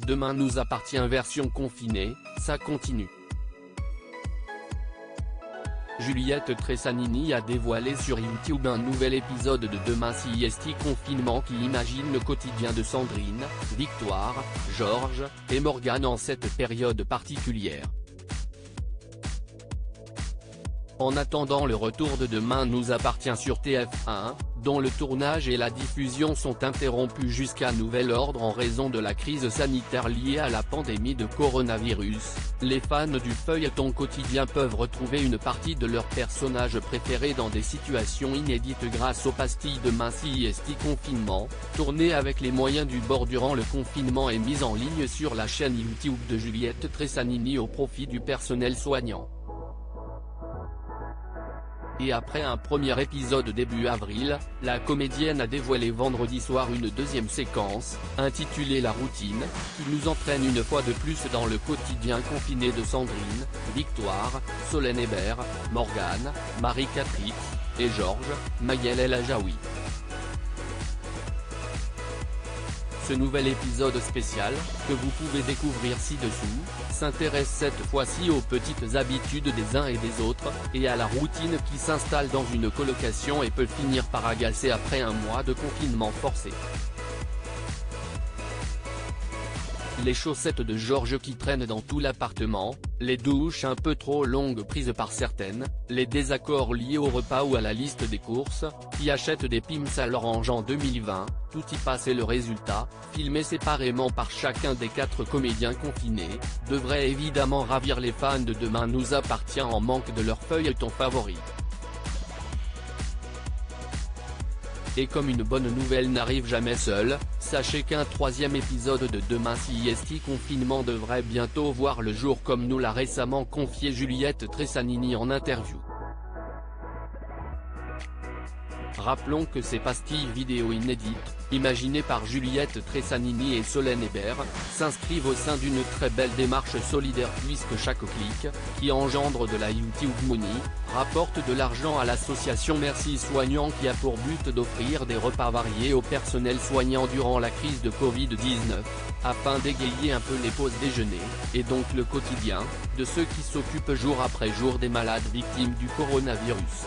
Demain nous appartient version confinée, ça continue. Juliette Tressanini a dévoilé sur YouTube un nouvel épisode de Demain CIST Confinement qui imagine le quotidien de Sandrine, Victoire, Georges, et Morgane en cette période particulière. En attendant le retour de Demain nous appartient sur TF1, dont le tournage et la diffusion sont interrompus jusqu'à nouvel ordre en raison de la crise sanitaire liée à la pandémie de coronavirus, les fans du feuilleton quotidien peuvent retrouver une partie de leurs personnages préférés dans des situations inédites grâce aux pastilles Demain CIST Confinement, tournées avec les moyens du bord durant le confinement et mises en ligne sur la chaîne YouTube de Juliette Tressanini au profit du personnel soignant. Et après un premier épisode début avril, la comédienne a dévoilé vendredi soir une deuxième séquence, intitulée La Routine, qui nous entraîne une fois de plus dans le quotidien confiné de Sandrine, Victoire, Solène Hébert, Morgane, Marie-Catherine, et Georges, Maëlle El Ajaoui. Ce nouvel épisode spécial, que vous pouvez découvrir ci-dessous, s'intéresse cette fois-ci aux petites habitudes des uns et des autres, et à la routine qui s'installe dans une colocation et peut finir par agacer après un mois de confinement forcé. Les chaussettes de Georges qui traînent dans tout l'appartement, les douches un peu trop longues prises par certaines, les désaccords liés au repas ou à la liste des courses, qui achètent des Pims à l'orange en 2020, tout y passe et le résultat, filmé séparément par chacun des 4 comédiens confinés, devrait évidemment ravir les fans de Demain nous appartient en manque de leur feuilleton favori. Et comme une bonne nouvelle n'arrive jamais seule, sachez qu'un 3e épisode de Demain CIST Confinement devrait bientôt voir le jour comme nous l'a récemment confié Juliette Tressanini en interview. Rappelons que ces pastilles vidéo inédites, imaginées par Juliette Tressanini et Solène Hébert, s'inscrivent au sein d'une très belle démarche solidaire puisque chaque clic, qui engendre de la YouTube Money, rapporte de l'argent à l'association Merci Soignants qui a pour but d'offrir des repas variés au personnel soignant durant la crise de Covid-19, afin d'égayer un peu les pauses déjeuner, et donc le quotidien, de ceux qui s'occupent jour après jour des malades victimes du coronavirus.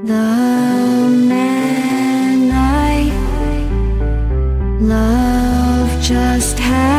The man I love just had